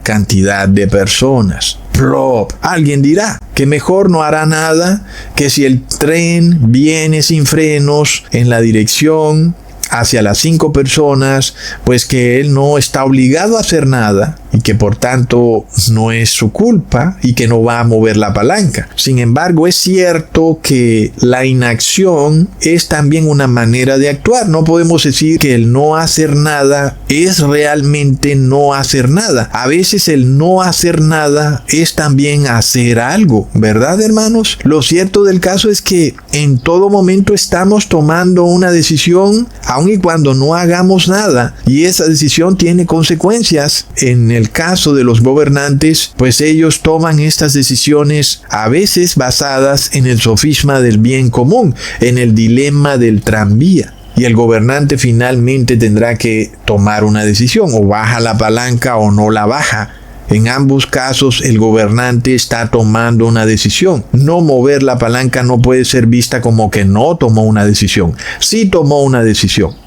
cantidad de personas. Plop. Alguien dirá que mejor no hará nada, que si el tren viene sin frenos en la dirección hacia las 5 personas, pues que él no está obligado a hacer nada y que por tanto no es su culpa y que no va a mover la palanca. Sin embargo, es cierto que la inacción es también una manera de actuar. No podemos decir que el no hacer nada es realmente no hacer nada. A veces el no hacer nada es también hacer algo, ¿verdad, hermanos? Lo cierto del caso es que en todo momento estamos tomando una decisión, aun y cuando no hagamos nada, y esa decisión tiene consecuencias. En el caso de los gobernantes, pues ellos toman estas decisiones a veces basadas en el sofisma del bien común, en el dilema del tranvía. Y el gobernante finalmente tendrá que tomar una decisión, o baja la palanca o no la baja. En ambos casos el gobernante está tomando una decisión. No mover la palanca no puede ser vista como que no tomó una decisión. Sí tomó una decisión.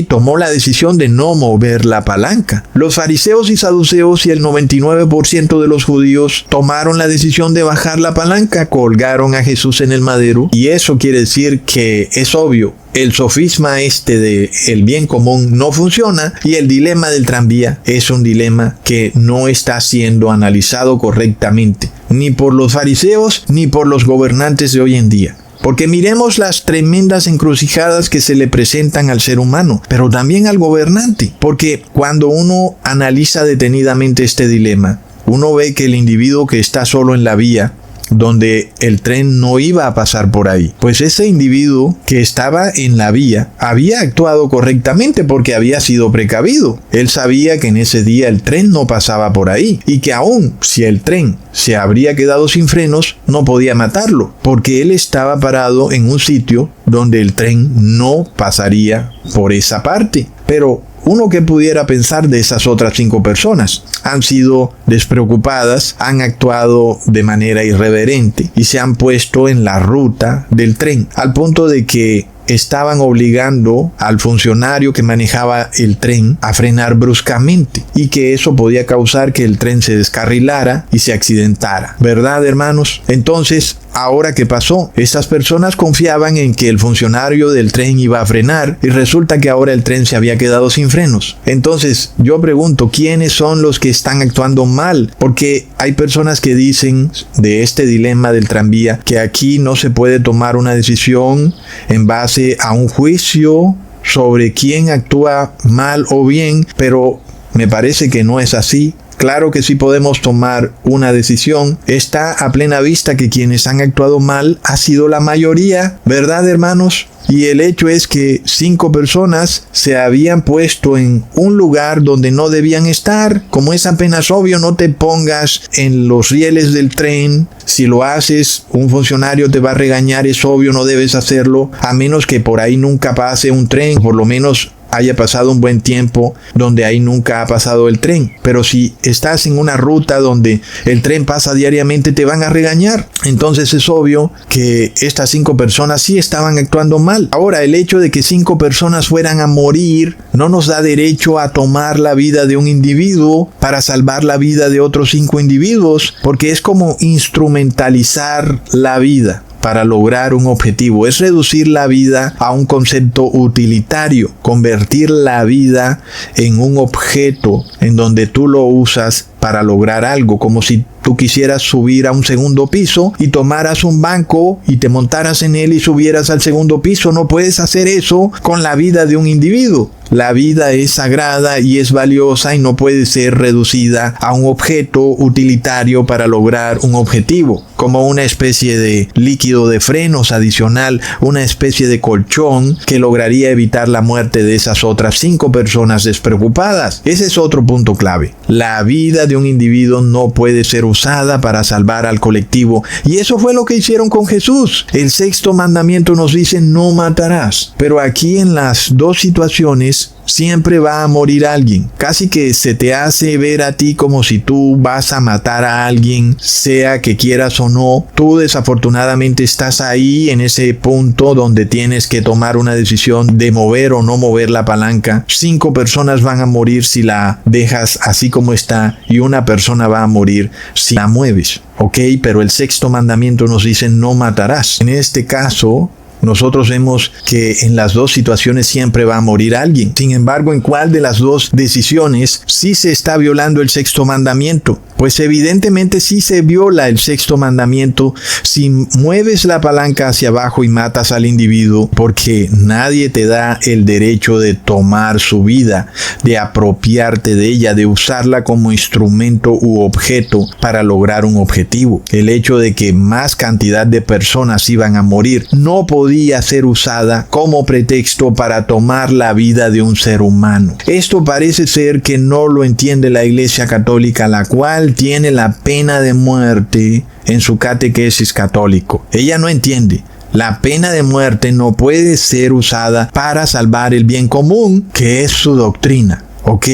Tomó la decisión de no mover la palanca. Los fariseos y saduceos y el 99% de los judíos tomaron la decisión de bajar la palanca, colgaron a Jesús en el madero, y eso quiere decir que es obvio. El sofisma de el bien común no funciona, y el dilema del tranvía es un dilema que no está siendo analizado correctamente, ni por los fariseos ni por los gobernantes de hoy en día. Porque miremos las tremendas encrucijadas que se le presentan al ser humano, pero también al gobernante. Porque cuando uno analiza detenidamente este dilema, uno ve que el individuo que está solo en la vía, donde el tren no iba a pasar por ahí, pues ese individuo que estaba en la vía había actuado correctamente porque había sido precavido. Él sabía que en ese día el tren no pasaba por ahí, y que aún si el tren se habría quedado sin frenos, no podía matarlo, porque él estaba parado en un sitio donde el tren no pasaría por esa parte. Pero uno que pudiera pensar de esas otras 5 personas, han sido despreocupadas, han actuado de manera irreverente y se han puesto en la ruta del tren, al punto de que estaban obligando al funcionario que manejaba el tren a frenar bruscamente, y que eso podía causar que el tren se descarrilara y se accidentara. ¿Verdad, hermanos? Entonces, ¿ahora qué pasó? Estas personas confiaban en que el funcionario del tren iba a frenar, y resulta que ahora el tren se había quedado sin frenos. Entonces, yo pregunto, ¿quiénes son los que están actuando mal? Porque hay personas que dicen de este dilema del tranvía que aquí no se puede tomar una decisión en base a un juicio sobre quién actúa mal o bien, pero me parece que no es así. Claro que sí podemos tomar una decisión. Está a plena vista que quienes han actuado mal ha sido la mayoría, ¿verdad, hermanos? Y el hecho es que 5 personas se habían puesto en un lugar donde no debían estar. Como es apenas obvio, no te pongas en los rieles del tren. Si lo haces, un funcionario te va a regañar, es obvio, no debes hacerlo, a menos que por ahí nunca pase un tren, por lo menos haya pasado un buen tiempo donde ahí nunca ha pasado el tren. Pero si estás en una ruta donde el tren pasa diariamente, te van a regañar. Entonces es obvio que estas 5 personas sí estaban actuando mal. Ahora, el hecho de que 5 personas fueran a morir no nos da derecho a tomar la vida de un individuo para salvar la vida de otros 5 individuos, porque es como instrumentalizar la vida para lograr un objetivo. Es reducir la vida a un concepto utilitario, convertir la vida en un objeto en donde tú lo usas para lograr algo, como si tú quisieras subir a un segundo piso y tomaras un banco y te montaras en él y subieras al segundo piso. No puedes hacer eso con la vida de un individuo. La vida es sagrada y es valiosa y no puede ser reducida a un objeto utilitario para lograr un objetivo, como una especie de líquido de frenos adicional, una especie de colchón que lograría evitar la muerte de esas otras 5 personas despreocupadas. Ese es otro punto clave. La vida de un individuo no puede ser usada para salvar al colectivo, y eso fue lo que hicieron con Jesús. El 6º mandamiento nos dice: no matarás. Pero aquí en las 2 situaciones siempre va a morir alguien. Casi que se te hace ver a ti como si tú vas a matar a alguien, sea que quieras o no. Tú desafortunadamente estás ahí en ese punto donde tienes que tomar una decisión de mover o no mover la palanca. 5 personas van a morir si la dejas así como está y una persona va a morir si la mueves. Ok, pero el 6º mandamiento nos dice no matarás. En este caso, nosotros vemos que en las dos situaciones siempre va a morir alguien. Sin embargo, ¿en cuál de las dos decisiones sí se está violando el 6º mandamiento? Pues evidentemente sí se viola el 6º mandamiento si mueves la palanca hacia abajo y matas al individuo, porque nadie te da el derecho de tomar su vida, de apropiarte de ella, de usarla como instrumento u objeto para lograr un objetivo. El hecho de que más cantidad de personas iban a morir no podía ser usada como pretexto para tomar la vida de un ser humano. Esto parece ser que no lo entiende la Iglesia Católica, la cual tiene la pena de muerte en su catequesis católico. Ella no entiende. La pena de muerte no puede ser usada para salvar el bien común, que es su doctrina. ¿Ok?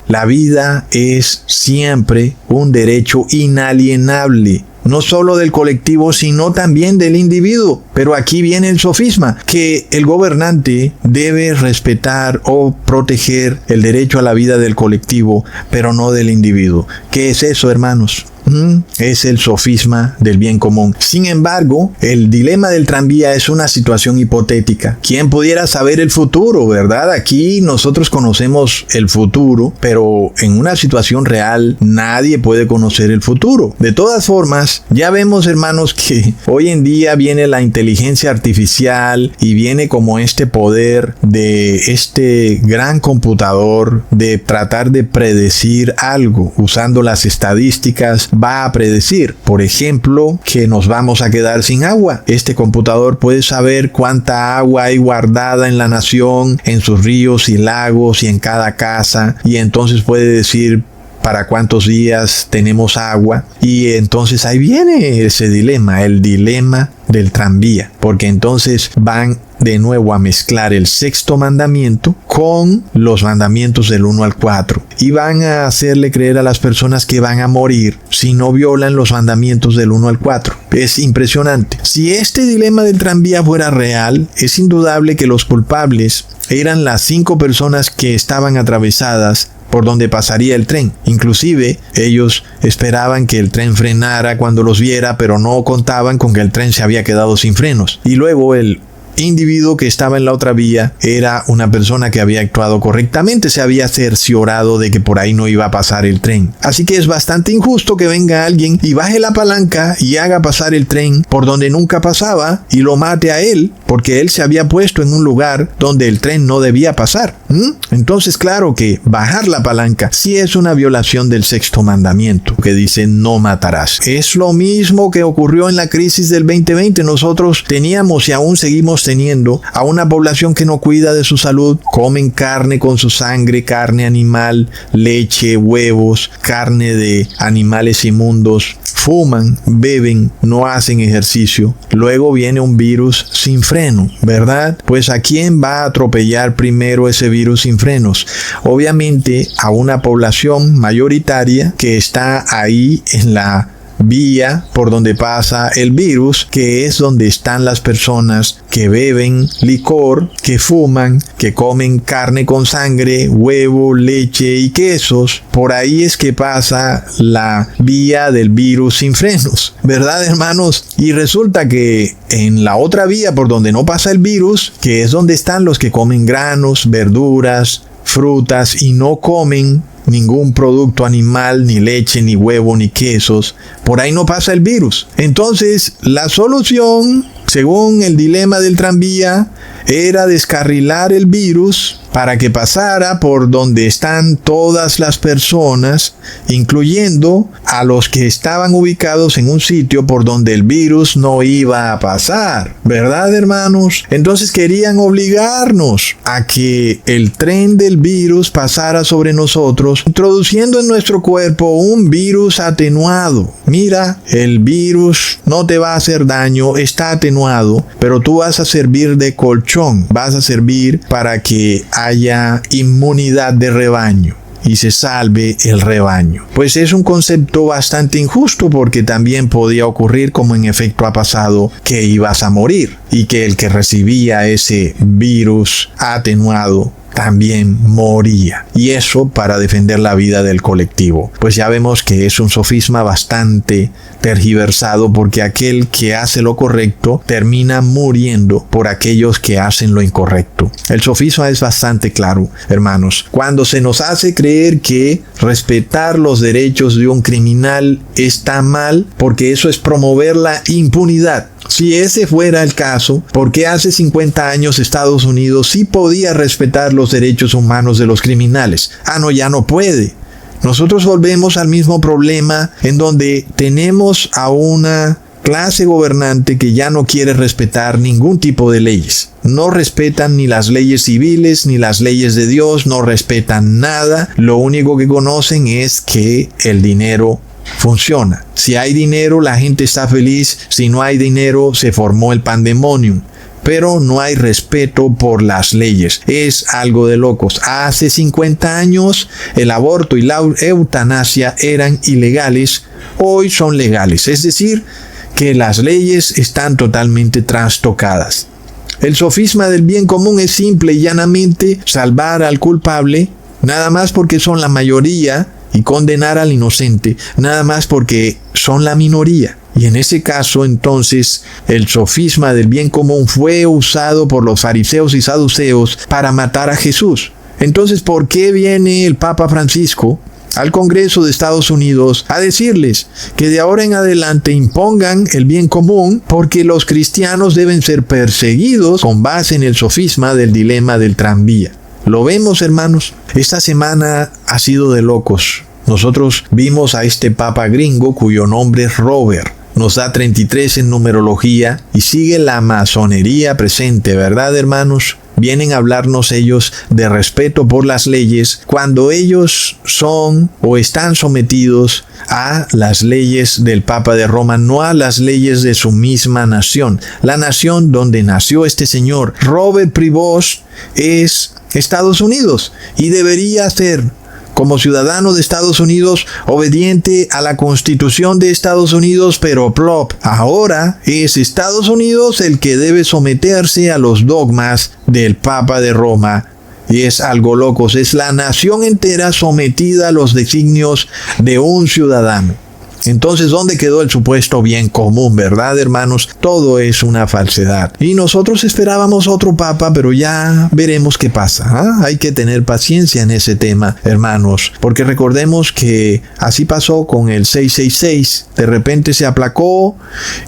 La vida es siempre un derecho inalienable. No solo del colectivo, sino también del individuo. Pero aquí viene el sofisma, que el gobernante debe respetar o proteger el derecho a la vida del colectivo, pero no del individuo. ¿Qué es eso, hermanos? Es el sofisma del bien común. Sin embargo, el dilema del tranvía es una situación hipotética. ¿Quién pudiera saber el futuro, verdad? Aquí nosotros conocemos el futuro, pero en una situación real nadie puede conocer el futuro. De todas formas, ya vemos, hermanos, que hoy en día viene la inteligencia artificial y viene como este poder de este gran computador de tratar de predecir algo usando las estadísticas. Va a predecir, por ejemplo, que nos vamos a quedar sin agua. Este computador puede saber cuánta agua hay guardada en la nación, en sus ríos y lagos y en cada casa, y entonces puede decir para cuántos días tenemos agua. Y entonces ahí viene ese dilema, el dilema del tranvía, porque entonces van de nuevo a mezclar el 6º mandamiento con los mandamientos del 1 al 4 y van a hacerle creer a las personas que van a morir si no violan los mandamientos del 1 al 4. Es impresionante. Si este dilema del tranvía fuera real, es indudable que los culpables eran las 5 personas que estaban atravesadas por donde pasaría el tren. Inclusive ellos esperaban que el tren frenara cuando los viera, pero no contaban con que el tren se había quedado sin frenos. Y luego el individuo que estaba en la otra vía era una persona que había actuado correctamente, se había cerciorado de que por ahí no iba a pasar el tren. Así que es bastante injusto que venga alguien y baje la palanca y haga pasar el tren por donde nunca pasaba y lo mate a él, porque él se había puesto en un lugar donde el tren no debía pasar. Entonces, claro que bajar la palanca sí es una violación del 6º mandamiento, que dice no matarás. Es lo mismo que ocurrió en la crisis del 2020. Nosotros teníamos y aún seguimos teniendo a una población que no cuida de su salud, comen carne con su sangre, carne animal, leche, huevos, carne de animales inmundos, fuman, beben, no hacen ejercicio. Luego viene un virus sin freno, ¿verdad? Pues ¿a quién va a atropellar primero ese virus sin frenos? Obviamente a una población mayoritaria que está ahí en la vía por donde pasa el virus, que es donde están las personas que beben licor, que fuman, que comen carne con sangre, huevo, leche y quesos. Por ahí es que pasa la vía del virus sin frenos, ¿verdad, hermanos? Y resulta que en la otra vía por donde no pasa el virus, que es donde están los que comen granos, verduras, frutas y no comen ningún producto animal, ni leche, ni huevo, ni quesos, por ahí no pasa el virus. Entonces, la solución, según el dilema del tranvía, era descarrilar el virus para que pasara por donde están todas las personas, incluyendo a los que estaban ubicados en un sitio por donde el virus no iba a pasar, ¿verdad, hermanos? Entonces querían obligarnos a que el tren del virus pasara sobre nosotros, introduciendo en nuestro cuerpo un virus atenuado. Mira, el virus no te va a hacer daño, está atenuado, pero tú vas a servir de colchón, vas a servir para que haya inmunidad de rebaño y se salve el rebaño. Pues es un concepto bastante injusto, porque también podía ocurrir, como en efecto ha pasado, que ibas a morir y que el que recibía ese virus atenuado también moría. Y eso para defender la vida del colectivo. Pues ya vemos que es un sofisma bastante tergiversado, porque aquel que hace lo correcto termina muriendo por aquellos que hacen lo incorrecto. El sofisma es bastante claro, hermanos. Cuando se nos hace creer que respetar los derechos de un criminal está mal, porque eso es promover la impunidad. Si ese fuera el caso, ¿por qué hace 50 años Estados Unidos sí podía respetar los derechos humanos de los criminales? No, ya no puede. Nosotros volvemos al mismo problema, en donde tenemos a una clase gobernante que ya no quiere respetar ningún tipo de leyes. No respetan ni las leyes civiles ni las leyes de Dios, no respetan nada. Lo único que conocen es que el dinero funciona. Si hay dinero, la gente está feliz. Si no hay dinero, se formó el pandemonium. Pero no hay respeto por las leyes. Es algo de locos. Hace 50 años el aborto y la eutanasia eran ilegales. Hoy son legales. Es decir, que las leyes están totalmente trastocadas. El sofisma del bien común es simple y llanamente salvar al culpable, nada más porque son la mayoría, y condenar al inocente, nada más porque son la minoría. Y en ese caso, entonces, el sofisma del bien común fue usado por los fariseos y saduceos para matar a Jesús. Entonces, ¿por qué viene el Papa Francisco al Congreso de Estados Unidos a decirles que de ahora en adelante impongan el bien común, porque los cristianos deben ser perseguidos con base en el sofisma del dilema del tranvía? Lo vemos, hermanos. Esta semana ha sido de locos. Nosotros vimos a este papa gringo cuyo nombre es Robert. Nos da 33 en numerología y sigue la masonería presente, ¿verdad, hermanos? Vienen a hablarnos ellos de respeto por las leyes cuando ellos son o están sometidos a las leyes del Papa de Roma, no a las leyes de su misma nación. La nación donde nació este señor, Robert Prevost, es Estados Unidos, y debería ser, como ciudadano de Estados Unidos, obediente a la Constitución de Estados Unidos, pero plop, ahora es Estados Unidos el que debe someterse a los dogmas del Papa de Roma. Y es algo locos, es la nación entera sometida a los designios de un ciudadano. Entonces, ¿dónde quedó el supuesto bien común, verdad, hermanos? Todo es una falsedad. Y nosotros esperábamos otro papa, pero ya veremos qué pasa. Hay que tener paciencia en ese tema, hermanos, porque recordemos que así pasó con el 666. De repente se aplacó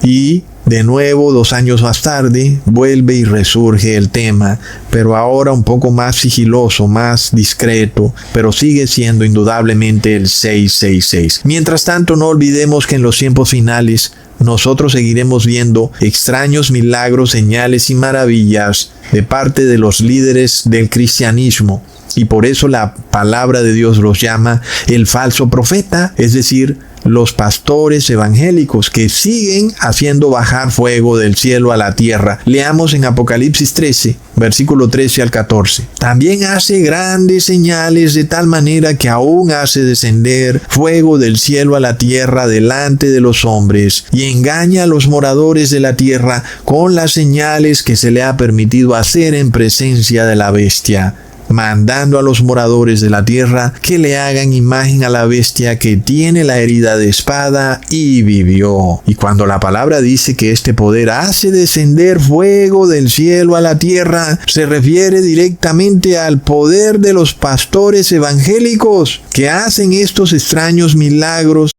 y de nuevo, 2 años más tarde, vuelve y resurge el tema, pero ahora un poco más sigiloso, más discreto, pero sigue siendo indudablemente el 666. Mientras tanto, no olvidemos que en los tiempos finales nosotros seguiremos viendo extraños milagros, señales y maravillas de parte de los líderes del cristianismo. Y por eso la palabra de Dios los llama el falso profeta, es decir, los pastores evangélicos que siguen haciendo bajar fuego del cielo a la tierra. Leamos en Apocalipsis 13, versículo 13 al 14. También hace grandes señales de tal manera que aún hace descender fuego del cielo a la tierra delante de los hombres, y engaña a los moradores de la tierra con las señales que se le ha permitido hacer en presencia de la bestia, mandando a los moradores de la tierra que le hagan imagen a la bestia que tiene la herida de espada y vivió. Y cuando la palabra dice que este poder hace descender fuego del cielo a la tierra, se refiere directamente al poder de los pastores evangélicos que hacen estos extraños milagros